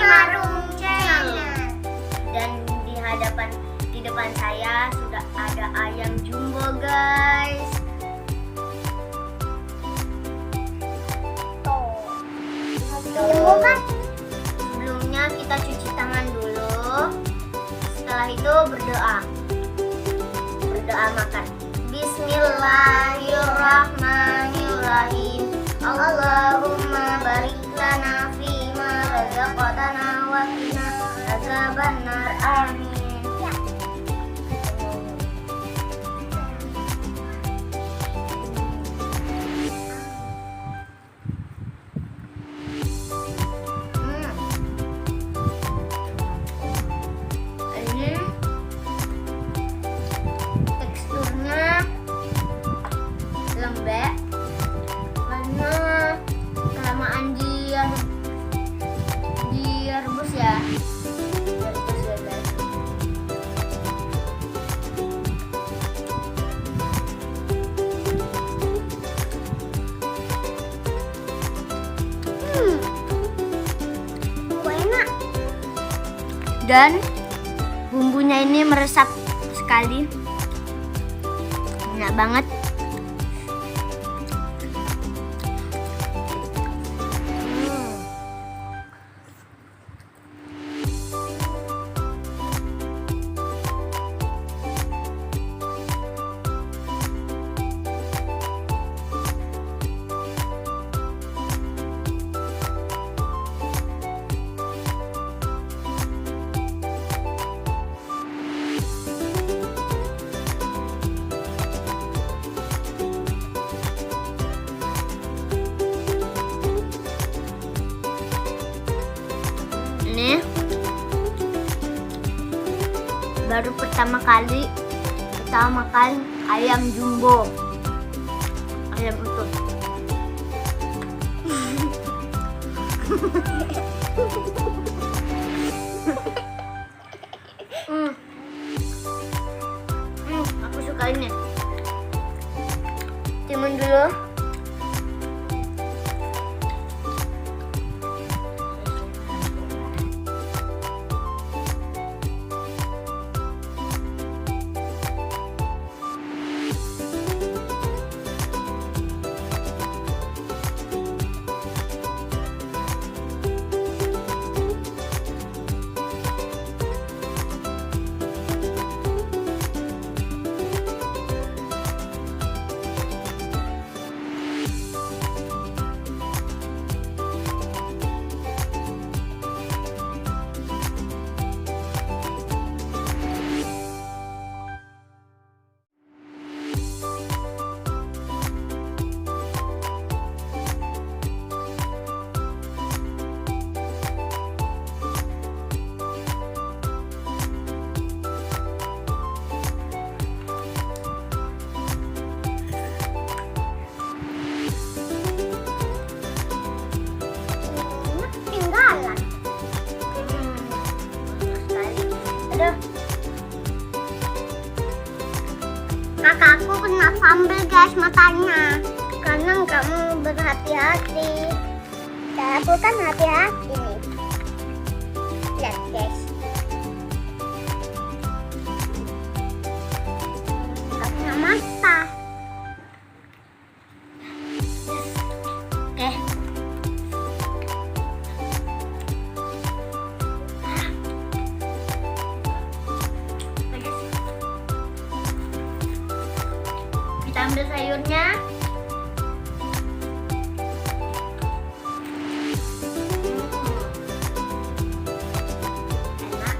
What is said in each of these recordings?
Limarung Channel. Dan di depan saya sudah ada ayam jumbo, guys. Tuh. Kan? Sebelumnya kita cuci tangan dulu. Setelah itu berdoa. Berdoa makan. Bismillahirrahmanirrahim. Allahumma barik lana fima razaqtana wa qina adzabannar. Amin. Ini teksturnya lembek karena kelamaan direbus ya. Direbus ya, guys. Enak. Dan bumbunya ini meresap sekali. Enak banget. Ini baru pertama kali kita makan ayam jumbo, ayam utuh. Aku suka ini. Timun dulu. Kakakku kena sambal, guys, matanya karena kamu berhati-hati. Aku kan hati-hati nih. Lihat, guys. Gak kena mata. Oke. Kita ambil sayurnya. Enak.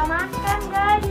kita makan, guys.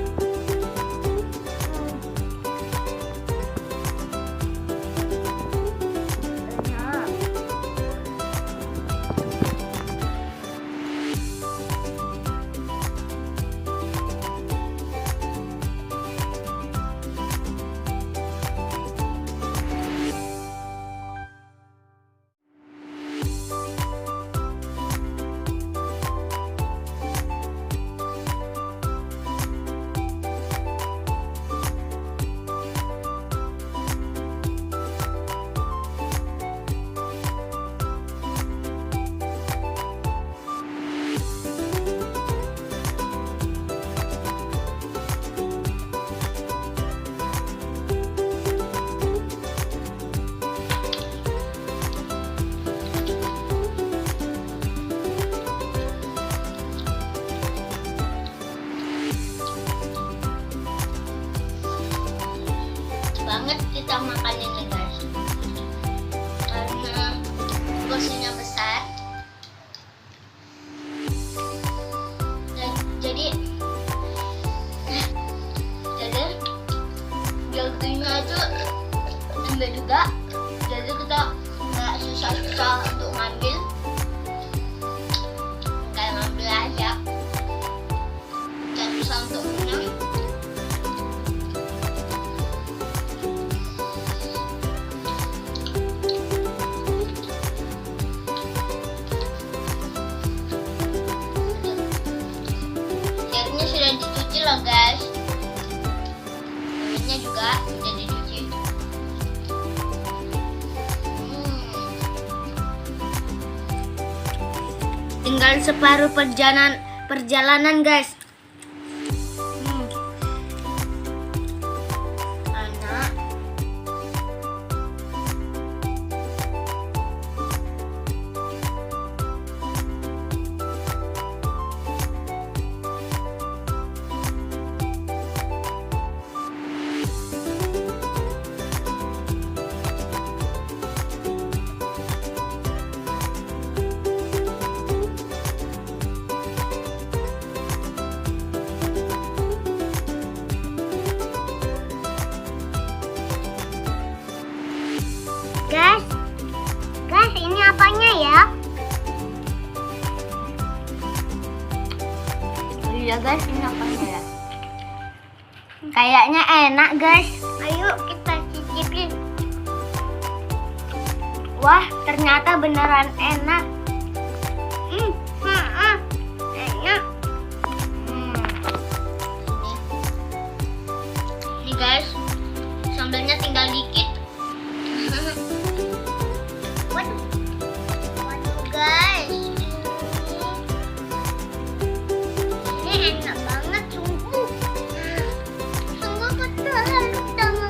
Banget kita makan ini, guys, karena porsinya besar. Dan jadi jadinya itu lembek juga, jadi kita nggak susah-susah untuk ngambil, kayak ngambil aja, nggak susah untuk punya. Sudah dicuci loh, guys. Temennya juga sudah dicuci. Tinggal separuh perjalanan, guys. Anak. Guys, ini apanya ya? Iya, guys, ini apanya ya? Kayaknya enak, guys. Ayo kita cicipin. Wah, ternyata beneran enak. Enak. Ini, guys, sambelnya tinggal dikit. Waduh, guys, ini enak banget, sungguh betul sama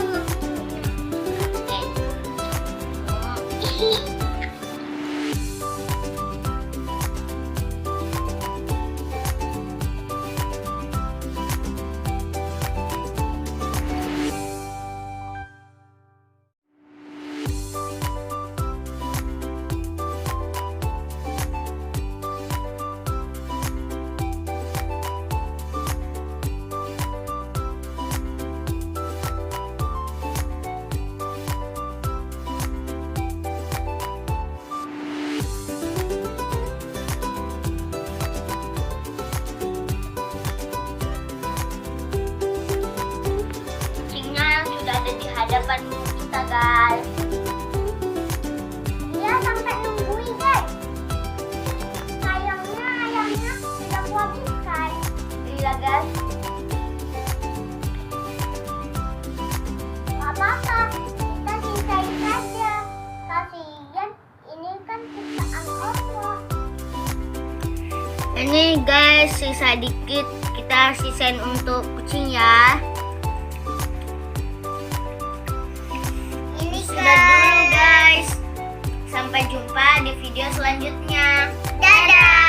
hadapan kita, guys. Dia sampai nungguin, guys. Sayangnya ayamnya tidak kuhabiskan. Iya, guys. Gak apa-apa, kita sisain saja. Kasihan, ini kan ciptaan Allah. Ini, guys, sisa dikit. Kita sisain untuk kucing ya. Sudah dulu, guys. Sampai jumpa di video selanjutnya. Dadah.